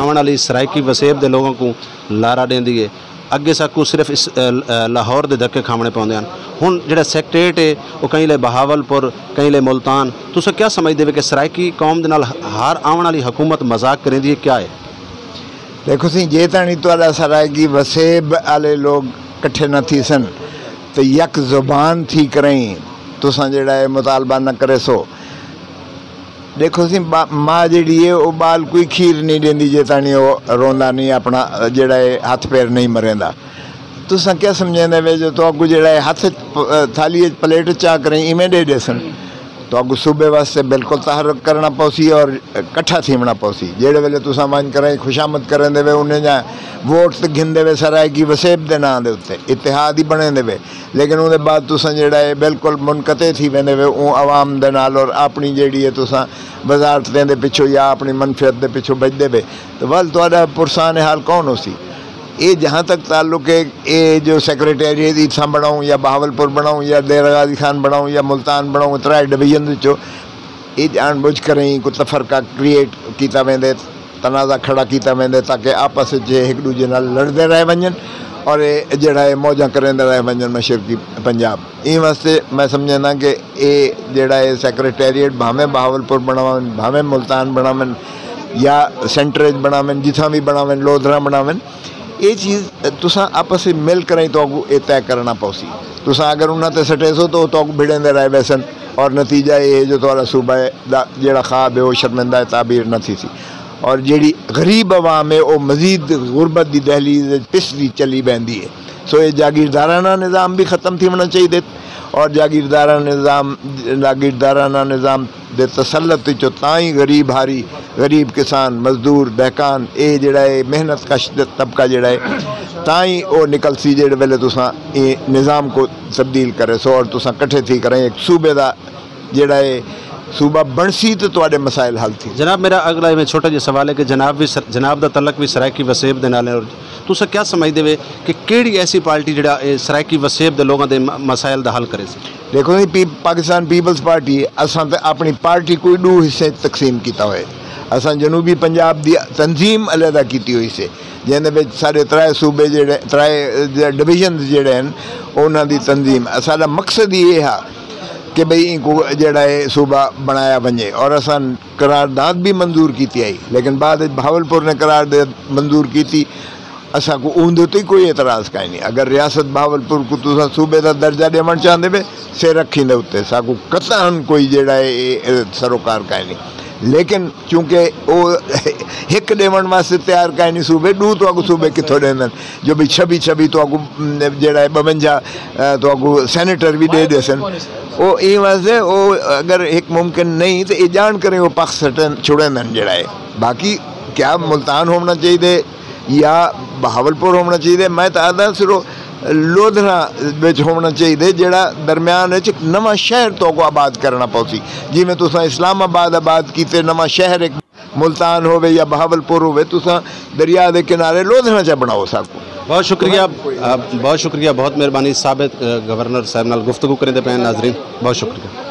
आने वाली सराइकी वसेब के लोगों को लारा देंदी है। अगे साकू सिर्फ इस लाहौर के धक्के खाने पाते हैं। हुण जिहड़ा सैकटरेट है वो कहीं ले बहावलपुर, कहीं ले मुल्तान, तुसीं क्या समझते हो कि सराइकी कौम दे नाल हर आने वाली हुकूमत मजाक करेंदी है क्या है? देखो सी जे ताणी तुहाडा सराइकी वसेब वाले लोग कट्ठे न थी सन तो यक जुबान थी करें तुसां जिहड़ा है मुतालबा न करे सो। देखो सी माँ जी है वो बाल कोई खीर नहीं देंदी जे ताणी वो रोंदा नहीं, अपना जिहड़ा है हाथ पैर नहीं मरेंदा। तुसां क्या समझेंदे वे जो तो अगू जिहड़ा है हाथ थाली प्लेट चा करें इवें दे देसन तो अगू सूबे वास्ते बिल्कुल तहरक करना पौसी और कट्ठा थीमना पौसी। जेड़े वेले तुसां मान करें खुशामद करें वे उन्हें जा वोट तो गिनते वे सराइकी वसेब के नाम के उत्ते इतिहाद ही बने वे, लेकिन उहदे बाद तुसां जिहड़ा है बिल्कुल मुनकते थी वेंदे वे आवाम दे नाल और अपनी जिहड़ी है तुसां वजारतें दे पिछों या अपनी मनफियत दे पिछों बजदे वे तो वल तुहाडा पुरसान हाल कौन हो सी। ये जहाँ तक ताल्लुक है ये जो सेक्रेटेरिएट इत्थां बनाऊँ या बहावलपुर बनाऊँ या देरगाजी खान बनाऊँ या मुल्तान बनाऊँ त्रै डिवीजन विचों ये जानबूझ कर ही कोई तफरका क्रिएट किया वेंदे, तनाज़ा खड़ा किया वेंदे ताकि आपस एक दूजे नाल लड़ते रह वजन और ये जड़ा है मौजा करेंदे रह वजन मशरकी पंजाब। इन वास्ते मैं समझना कि ये जड़ा है सेक्रेटेरिएट भावें बहावलपुर बनावन भावें मुल्तान बनावन या सेंटरेज बनावन जिथा भी बनावन लोधरा बनावन ये चीज़ तुसां आपस में मिल कर तो ये तय करना पौसी। तुसां अगर उन्होंने सटेसो तो भिड़ेंदे रह वैसन और नतीजा ये जो थोड़ा सूबा है जेड़ा ख्वाब है वो शर्मिंदा ताबीर न थी सी और जी गरीब अवाम है वो मजीद गुरबत की दहलीज पिसदी चली बहती है। सो ये जागीरदाराना निज़ाम भी ख़त्म थी होना चाहिए और जागीरदाराना निज़ाम दे तसल्लत चो ताई गरीब हारी गरीब किसान मजदूर दहकान ये जड़ा है मेहनत कश तबका जड़ा है ताई वो निकल सी जेड़े वेले तुसां ये निज़ाम को तब्दील करे सो और तुसां कट्ठे थी करें एक सूबे का जड़ा है सूबा बनसी तो तुहाडे मसाइल हल थी। जनाब मेरा अगला में छोटा जिहा सवाल है कि जनाब दा तलक भी सराइकी वसेब दे नाल है और तुसीं क्या समझदे वे कि केड़ी ऐसी पार्टी जिहड़ा सराइकी वसेब दे लोगों दे मसाइल दा हल करे सी? देखो जी पाकिस्तान पीपल्स पार्टी असां ते अपनी पार्टी कोई दो हिस्से तकसीम किया हुए। असां जनूबी पंजाब की तंजीम अलहदा की हुई से जिन्हें सारे त्रै सूबे जेडे त्रै डिवीजन जेडे हैं उन्हां दी तंजीम। साडा मकसद ये है कि भाई इनको जड़ा है सूबा बनाया वजे और असां करारदाद भी मंजूर की आई, लेकिन बाद बहावलपुर ने करारदाद मंजूर की थी असा को उन ही कोई एतराज़ कहीं नहीं। अगर रियासत बहावलपुर को तुसां सूबे का दर्जा देवण चाहते वे सिर रखींदे उत्ते साकू कतन कोई जड़ा है सरोकार कहीं नहीं, लेकिन चूँकि वो एक देवण वास्ते तैयार कहीं नहीं सूबे दू तो अगू सूबे कितों देंदन जो भी 26 तो अगू जड़ा है 52 तो अगू सैनेटर भी दे देसन वो ये वास्ते वो अगर एक मुमकिन नहीं तो ये जान करें वो पक्ष सटन छुड़ेंदन जड़ा है। बाकी क्या मुल्तान होना चाहिए या बहावलपुर होना चाहिए, मैं तो आदा सिर्फ लोधरा बिच होना चाहिए जड़ा दरम्यान एक नवा शहर तो को आबाद करना पौसी। जिमें तुसां इस्लामाबाद आबाद कीते नवा शहर एक मुल्तान होवे या बहावलपुर होवे तुसां दरिया के किनारे लोधरा चा बनाओ साकू। बहुत शुक्रिया, बहुत शुक्रिया, बहुत मेहरबानी। साबिक गवर्नर साहब नाल गुफ्तगू करें पे नाजरीन बहुत शुक्रिया।